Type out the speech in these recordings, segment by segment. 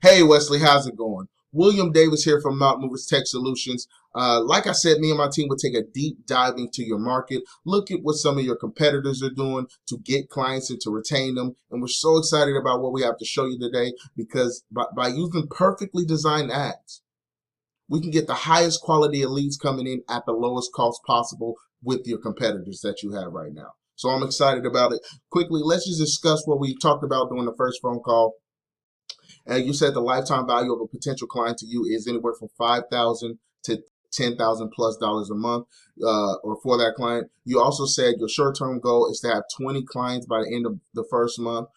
Hey Wesley, how's it going? William Davis here from Mount Movers Tech Solutions. Like I said, me and my team will take a deep dive into your market, look at what some of your competitors are doing to get clients and to retain them. And we're so excited about what we have to show you today because by using perfectly designed ads, we can get the highest quality of leads coming in at the lowest cost possible with your competitors that you have right now. So I'm excited about it. Quickly, let's just discuss what we talked about during the first phone call. You said the lifetime value of a potential client to you is anywhere from $5,000 to $10,000+ a month, or for that client. You also said your short-term goal is to have 20 clients by the end of the first month.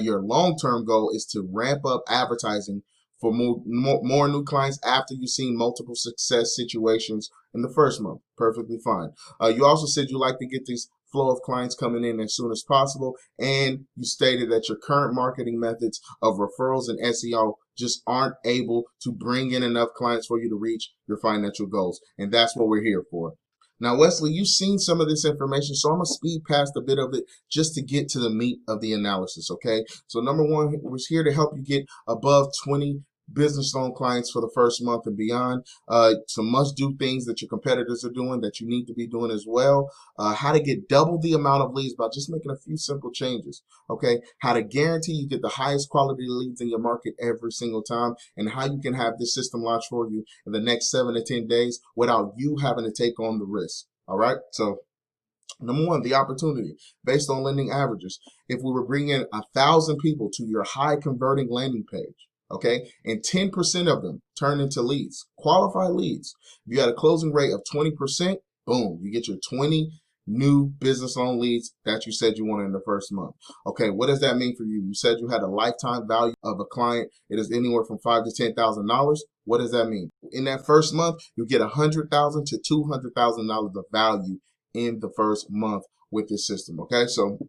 Your long-term goal is to ramp up advertising for more new clients after you've seen multiple success situations in the first month. Perfectly fine. You also said you like to get these flow of clients coming in as soon as possible, and you stated that your current marketing methods of referrals and SEO just aren't able to bring in enough clients for you to reach your financial goals, and that's what we're here for. Now, Wesley, you've seen some of this information, so I'm going to speed past a bit of it just to get to the meat of the analysis, okay? So number one, we're here to help you get above 20 business loan clients for the first month and beyond. Some must-do things that your competitors are doing that you need to be doing as well. How to get double the amount of leads by just making a few simple changes. Okay, how to guarantee you get the highest quality leads in your market every single time, and how you can have this system launched for you in the next 7 to 10 days without you having to take on the risk. All right, so number one, the opportunity based on lending averages. If we were bringing 1,000 people to your high converting landing page, okay, and 10% of them turn into leads, qualified leads. If you had a closing rate of 20%, boom, you get your 20 new business loan leads that you said you wanted in the first month. Okay, what does that mean for you? You said you had a lifetime value of a client. It is anywhere from $5,000 to $10,000. What does that mean? In that first month, you get $100,000 to $200,000 of value in the first month with this system. Okay, so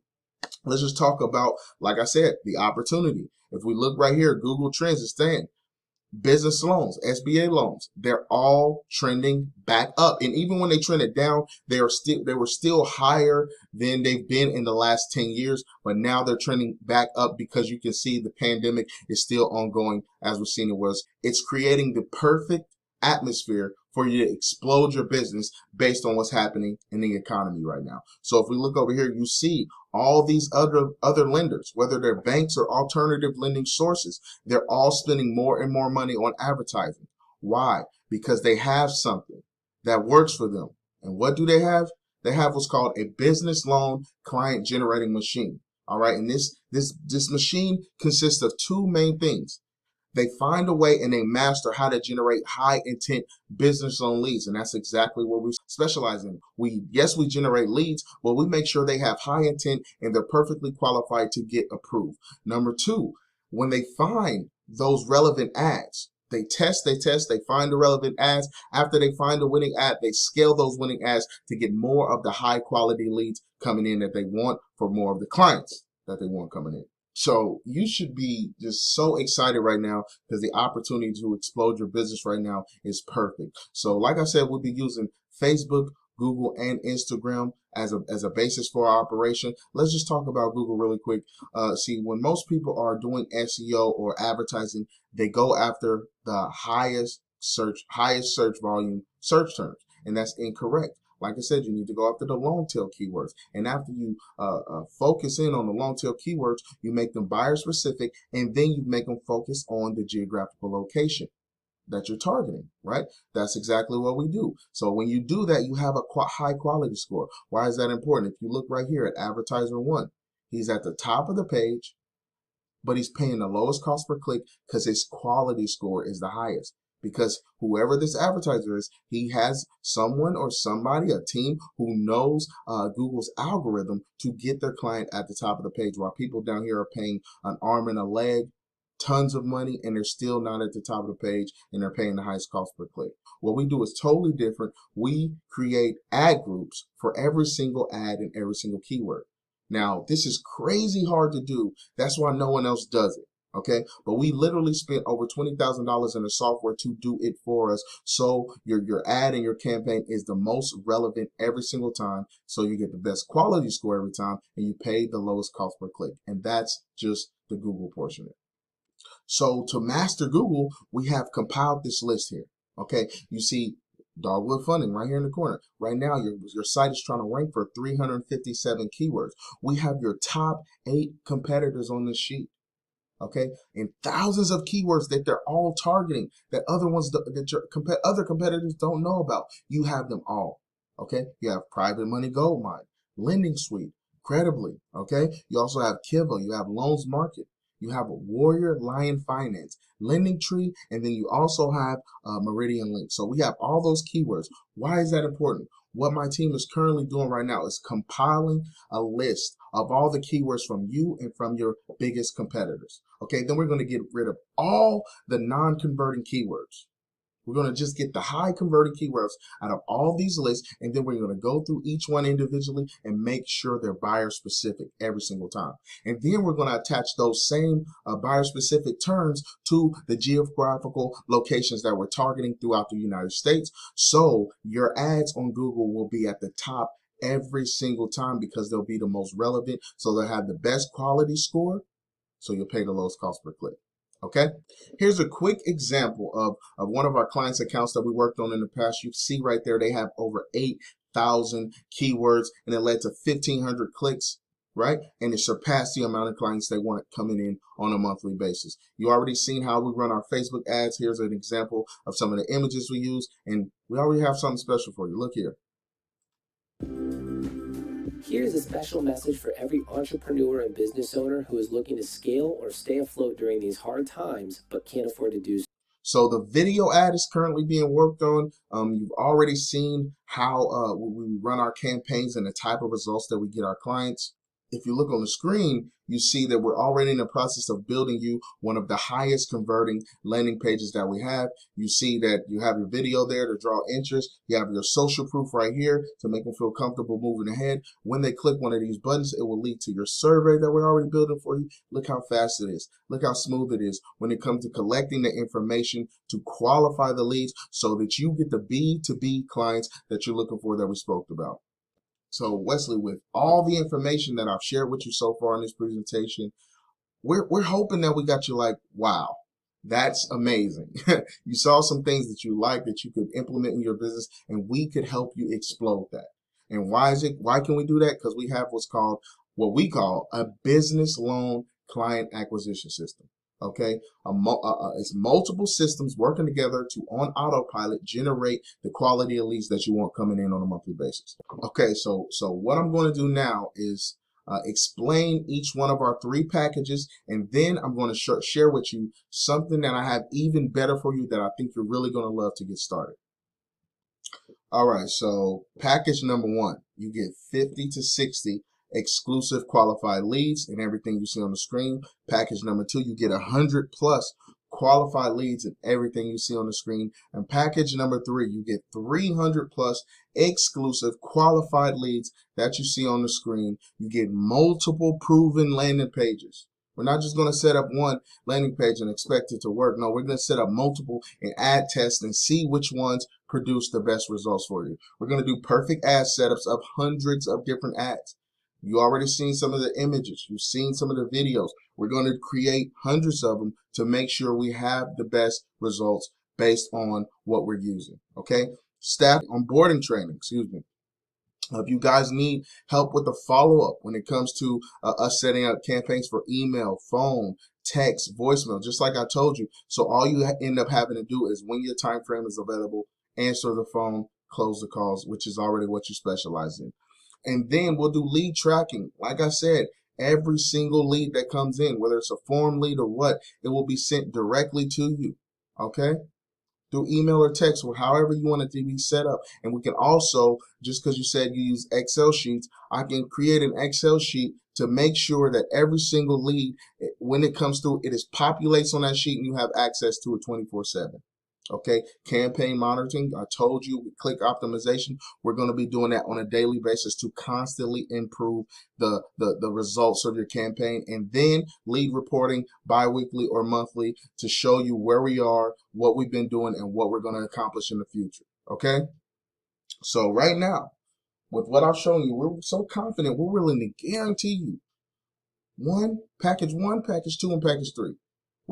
let's just talk about, like I said, the opportunity. If we look right here, Google Trends is saying business loans, SBA loans, they're all trending back up. And even when they trended down, they were still higher than they've been in the last 10 years. But now they're trending back up because you can see the pandemic is still ongoing, as we've seen it was. It's creating the perfect atmosphere for you to explode your business based on what's happening in the economy right now. So if we look over here, you see all these other lenders, whether they're banks or alternative lending sources, they're all spending more and more money on advertising. Why? Because they have something that works for them. And what do they have? They have what's called a business loan client generating machine. All right, and this machine consists of two main things. They find a way and they master how to generate high intent business loan leads. And that's exactly what we specialize in. Yes, we generate leads, but we make sure they have high intent and they're perfectly qualified to get approved. Number two, when they find those relevant ads, they test, they find the relevant ads. After they find a winning ad, they scale those winning ads to get more of the high quality leads coming in that they want for more of the clients that they want coming in. So you should be just so excited right now because the opportunity to explode your business right now is perfect. So like I said, we'll be using Facebook, Google, and Instagram as a basis for our operation. Let's just talk about Google really quick. See, when most people are doing SEO or advertising, they go after the highest search volume search terms, and that's incorrect. Like I said, you need to go after the long tail keywords. And after you focus in on the long tail keywords, you make them buyer specific, and then you make them focus on the geographical location that you're targeting, right? That's exactly what we do. So when you do that, you have a high quality score. Why is that important? If you look right here at advertiser one, he's at the top of the page, but he's paying the lowest cost per click because his quality score is the highest. Because whoever this advertiser is, he has someone or somebody, a team who knows Google's algorithm to get their client at the top of the page, while people down here are paying an arm and a leg, tons of money, and they're still not at the top of the page, and they're paying the highest cost per click. What we do is totally different. We create ad groups for every single ad and every single keyword. Now, this is crazy hard to do. That's why no one else does it. Okay, but we literally spent over $20,000 in the software to do it for us. So your ad and your campaign is the most relevant every single time. So you get the best quality score every time, and you pay the lowest cost per click. And that's just the Google portion of it. So to master Google, we have compiled this list here. Okay, you see Dogwood funding right here in the corner. Right now, your site is trying to rank for 357 keywords. We have your top 8 competitors on this sheet. Okay, and thousands of keywords that they're all targeting that other ones that your other competitors don't know about. You have them all. Okay, you have private money gold mine, lending suite, credibly. Okay, you also have Kiva, you have loans market, you have a warrior lion finance, lending tree, and then you also have meridian link. So we have all those keywords. Why is that important? What my team is currently doing right now is compiling a list of all the keywords from you and from your biggest competitors. Okay, then we're going to get rid of all the non-converting keywords. We're going to just get the high converting keywords out of all these lists, and then we're going to go through each one individually and make sure they're buyer specific every single time. And then we're going to attach those same buyer specific terms to the geographical locations that we're targeting throughout the United States. So your ads on Google will be at the top every single time because they'll be the most relevant. So they'll have the best quality score. So you'll pay the lowest cost per click. Okay, here's a quick example of one of our clients' accounts that we worked on in the past. You can see right there, they have over 8,000 keywords and it led to 1,500 clicks, right? And it surpassed the amount of clients they wanted coming in on a monthly basis. You already seen how we run our Facebook ads. Here's an example of some of the images we use, and we already have something special for you. Look here. Here's a special message for every entrepreneur and business owner who is looking to scale or stay afloat during these hard times, but can't afford to do so. So the video ad is currently being worked on. You've already seen how we run our campaigns and the type of results that we get our clients. If you look on the screen, you see that we're already in the process of building you one of the highest converting landing pages that we have. You see that you have your video there to draw interest. You have your social proof right here to make them feel comfortable moving ahead. When they click one of these buttons, it will lead to your survey that we're already building for you. Look how fast it is. Look how smooth it is when it comes to collecting the information to qualify the leads so that you get the B2B clients that you're looking for that we spoke about. So Wesley, with all the information that I've shared with you so far in this presentation, we're hoping that we got you like, wow, that's amazing. You saw some things that you like that you could implement in your business, and we could help you explode that. And why can we do that? Because we have what we call a business loan client acquisition system. Okay, it's multiple systems working together to on autopilot generate the quality of leads that you want coming in on a monthly basis. Okay, so what I'm going to do now is explain each one of our 3 packages, and then I'm going to share with you something that I have even better for you that I think you're really going to love to get started. All right, so package number 1, you get 50 to 60 exclusive qualified leads and everything you see on the screen. Package number 2, you get 100 plus qualified leads and everything you see on the screen. And package number 3, you get 300 plus exclusive qualified leads that you see on the screen. You get multiple proven landing pages. We're not just going to set up one landing page and expect it to work. No, we're going to set up multiple and ad test and see which ones produce the best results for you. We're going to do perfect ad setups of hundreds of different ads. You already seen some of the images. You've seen some of the videos. We're going to create hundreds of them to make sure we have the best results based on what we're using. Okay. Staff onboarding training, excuse me. If you guys need help with the follow-up when it comes to us setting up campaigns for email, phone, text, voicemail, just like I told you. So all you end up having to do is when your time frame is available, answer the phone, close the calls, which is already what you specialize in. And then we'll do lead tracking. Like I said, every single lead that comes in, whether it's a form lead or what, it will be sent directly to you, okay? Through email or text or however you want it to be set up. And we can also, just because you said you use Excel sheets, I can create an Excel sheet to make sure that every single lead, when it comes through, it populates on that sheet and you have access to it 24/7. Okay, campaign monitoring, I told you, with click optimization, we're going to be doing that on a daily basis to constantly improve the results of your campaign. And then lead reporting bi-weekly or monthly to show you where we are, what we've been doing, and what we're going to accomplish in the future. Okay, so right now, with what I've shown you, we're so confident we're willing to guarantee you package one, package 2, and package 3.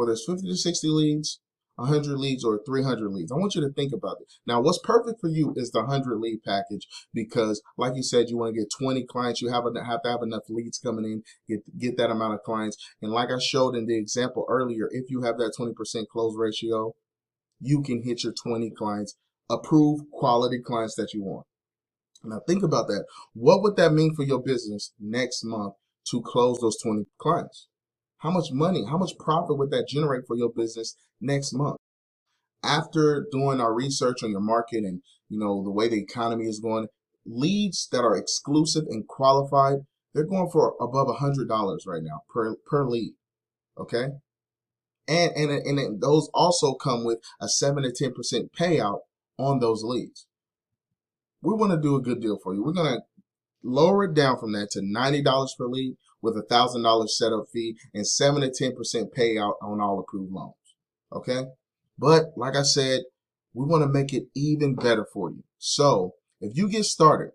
whether it's 50 to 60 leads, 100 leads, or 300 leads. I want you to think about it. Now, what's perfect for you is the 100 lead package because, like you said, you want to get 20 clients. You have to have enough leads coming in, get that amount of clients. And like I showed in the example earlier, if you have that 20% close ratio, you can hit your 20 clients, approved quality clients that you want. Now, think about that. What would that mean for your business next month to close those 20 clients? How much money, how much profit would that generate for your business next month? After doing our research on your market and the way the economy is going, leads that are exclusive and qualified, they're going for above $100 right now per lead. Okay, and those also come with a 7 to 10% payout on those leads. We want to do a good deal for you. We're gonna lower it down from that to $90 per lead with a $1,000 setup fee and 7 to 10% payout on all approved loans. Okay? But like I said, we want to make it even better for you. So if you get started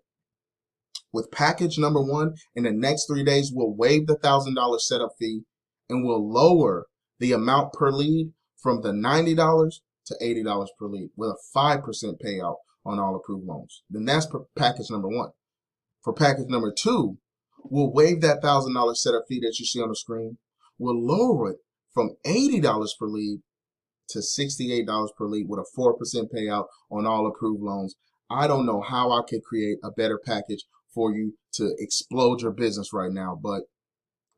with package number 1, in the next 3 days, we'll waive the $1,000 setup fee and we'll lower the amount per lead from the $90 to $80 per lead with a 5% payout on all approved loans. Then that's for package number 1. For package number 2, we'll waive that $1,000 setup fee that you see on the screen. We'll lower it from $80 per lead to $68 per lead with a 4% payout on all approved loans. I don't know how I could create a better package for you to explode your business right now, but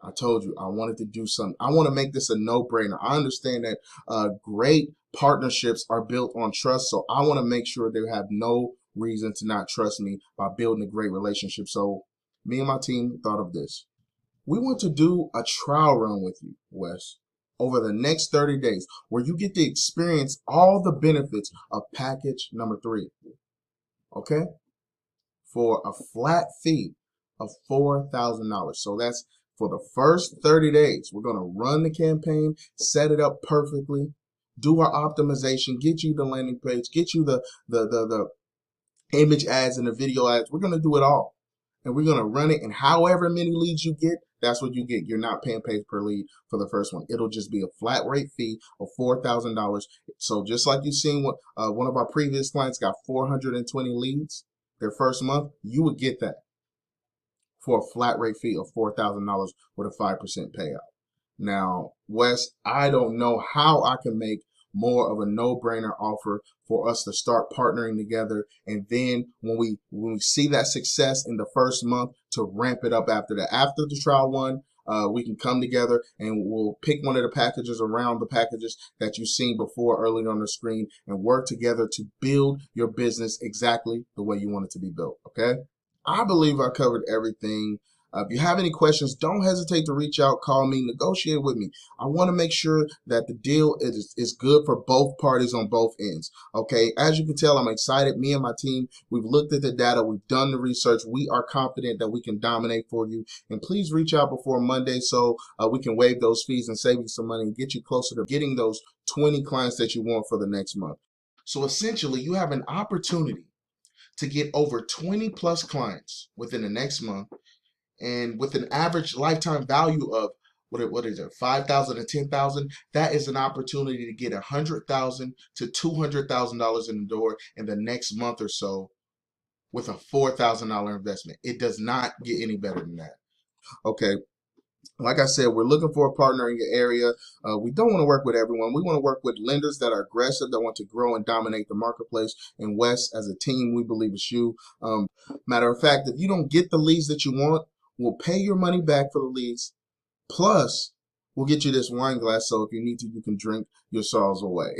I told you I wanted to do something. I want to make this a no-brainer. I understand that great partnerships are built on trust, so I want to make sure they have no reason to not trust me by building a great relationship. So me and my team thought of this. We want to do a trial run with you, Wes, over the next 30 days where you get to experience all the benefits of package number 3. Okay? For a flat fee of $4,000. So that's for the first 30 days. We're going to run the campaign, set it up perfectly, do our optimization, get you the landing page, get you the image ads and the video ads. We're going to do it all. And we're going to run it. And however many leads you get, that's what you get. You're not paying pay per lead for the first one. It'll just be a flat rate fee of $4,000. So just like you've seen what one of our previous clients got 420 leads their first month, you would get that for a flat rate fee of $4,000 with a 5% payout. Now, Wes, I don't know how I can make more of a no-brainer offer for us to start partnering together, and then when we see that success in the first month, to ramp it up after that. After the trial one, we can come together and we'll pick one of the packages around the packages that you've seen before earlier on the screen and work together to build your business exactly the way you want it to be built. Okay? I believe I covered everything. If you have any questions, don't hesitate to reach out, call me, negotiate with me. I want to make sure that the deal is good for both parties on both ends. Okay, as you can tell, I'm excited. Me and my team, we've looked at the data, we've done the research. We are confident that we can dominate for you. And please reach out before Monday so we can waive those fees and save you some money and get you closer to getting those 20 clients that you want for the next month. So essentially, you have an opportunity to get over 20 plus clients within the next month, and with an average lifetime value of what is it, 5,000 to 10,000, that is an opportunity to get $100,000 to $200,000 in the door in the next month or so with a $4,000 investment. It does not get any better than that. Okay. Like I said, we're looking for a partner in your area. We don't want to work with everyone. We want to work with lenders that are aggressive, that want to grow and dominate the marketplace. And Wes, as a team, we believe it's you. Matter of fact, if you don't get the leads that you want, we'll pay your money back for the leads. Plus, we'll get you this wine glass so if you need to, you can drink your sorrows away.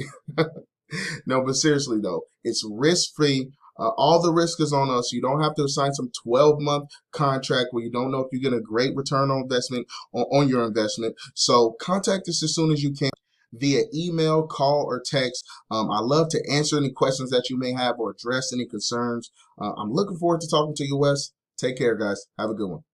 No, but seriously, though, it's risk-free. All the risk is on us. You don't have to sign some 12-month contract where you don't know if you get a great return on investment on your investment. So contact us as soon as you can via email, call, or text. I love to answer any questions that you may have or address any concerns. I'm looking forward to talking to you, Wes. Take care, guys. Have a good one.